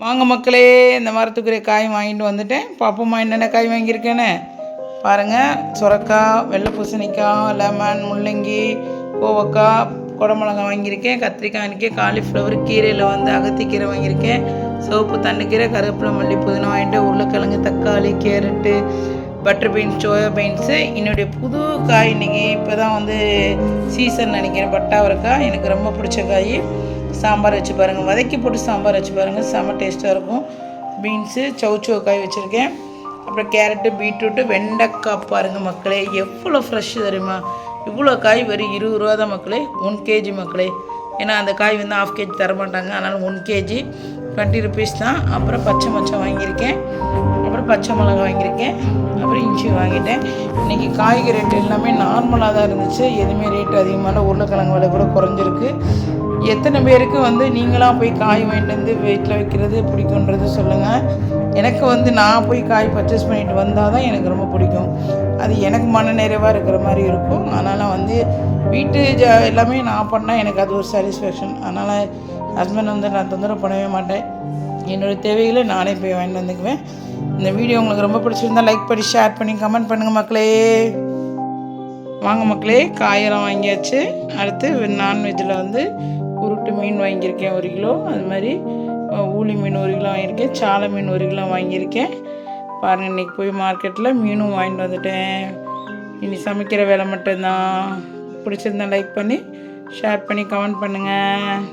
வாங்க மக்களே, இந்த மரத்துக்குரிய காய் வாங்கிட்டு வந்துட்டேன். பாப்போம்மா என்னென்ன காய் வாங்கியிருக்கேன்னு பாருங்கள். சுரக்காய், வெள்ளை பூசணிக்காய், லெமன், முள்ளங்கி, கோவக்காய், குடமிளகாய் வாங்கியிருக்கேன். கத்திரிக்காய் வாங்கியிருக்கேன். காலிஃப்ளவர், கீரையில் வந்து அகத்திக்கீரை வாங்கியிருக்கேன். சிவப்பு தண்ணிக்கீரை, கருவேப்பிலை, மல்லி, புதினா வாங்கிட்டு, உருளைக்கிழங்கு, தக்காளி, carrot, butter beans, soya beans. என்னுடைய புது காய் இன்றைக்கி இப்போ தான் வந்து சீசன் நினைக்கிறேன். பட்டாவரக்காய் எனக்கு ரொம்ப பிடிச்ச காய். சாம்பார் வச்சு பாருங்கள், வதக்கி போட்டு சாம்பார் வச்சு பாருங்கள், செம்ம டேஸ்ட்டாக இருக்கும். பீன்ஸு, சவுச்சோ காய் வச்சுருக்கேன். அப்புறம் கேரட்டு, பீட்ரூட்டு, வெண்டைக்காய் பாருங்கள் மக்களே, எவ்வளோ ஃப்ரெஷ்ஷு தெரியுமா? இவ்வளோ காய் வெறும் 20 ரூபா தான் மக்களே, 1 கேஜி மக்களே. ஏன்னா அந்த காய் வந்து 1/2 கேஜி தரமாட்டாங்க, அதனால் 1 கேஜி 20 ருபீஸ் தான். அப்புறம் பச்சை மச்சம் வாங்கியிருக்கேன். அப்புறம் பச்சை மிளகா வாங்கியிருக்கேன். அப்புறம் இஞ்சி வாங்கிட்டேன். இன்றைக்கி காய்கறி ரேட்டு எல்லாமே நார்மலாக தான் இருந்துச்சு, எதுவுமே ரேட்டு அதிகமான. உருளைக்கிழங்கு விலை கூட குறைஞ்சிருக்கு. எத்தனை பேருக்கு வந்து நீங்களாக போய் காய் வாங்கிட்டு வந்து வீட்டில் வைக்கிறது பிடிக்குன்றது சொல்லுங்கள். எனக்கு வந்து நான் போய் காய் பர்ச்சேஸ் பண்ணிட்டு வந்தால் தான் எனக்கு ரொம்ப பிடிக்கும். அது எனக்கு மன நிறைவாக இருக்கிற மாதிரி இருக்கும். அதனால் வந்து வீட்டு எல்லாமே நான் பண்ணால் எனக்கு அது ஒரு சாட்டிஸ்ஃபேக்ஷன். அதனால் ஹஸ்பண்ட் வந்து நான் தொந்தரவு பண்ணவே மாட்டேன். என்னோடய தேவைகளை நானே போய் வாங்கிட்டு வந்துக்குவேன். இந்த வீடியோ உங்களுக்கு ரொம்ப பிடிச்சிருந்தால் லைக் பண்ணி, ஷேர் பண்ணி, கமெண்ட் பண்ணுங்கள் மக்களே. வாங்க மக்களே, காயெல்லாம் வாங்கியாச்சு. அடுத்து நான்வெஜ்ஜில் வந்து உருட்டு மீன் வாங்கியிருக்கேன் 1 கிலோ. அது மாதிரி ஊளி மீன் 1 கிலோ வாங்கியிருக்கேன். சாலை மீன் 1 கிலோ வாங்கியிருக்கேன். பாருங்கள், இன்றைக்கி போய் மார்க்கெட்டில் மீனும் வாங்கிட்டு வந்துட்டேன். இனி சமைக்கிற வேலை மட்டும்தான். பிடிச்சிருந்தா லைக் பண்ணி, ஷேர் பண்ணி, கமெண்ட் பண்ணுங்கள்.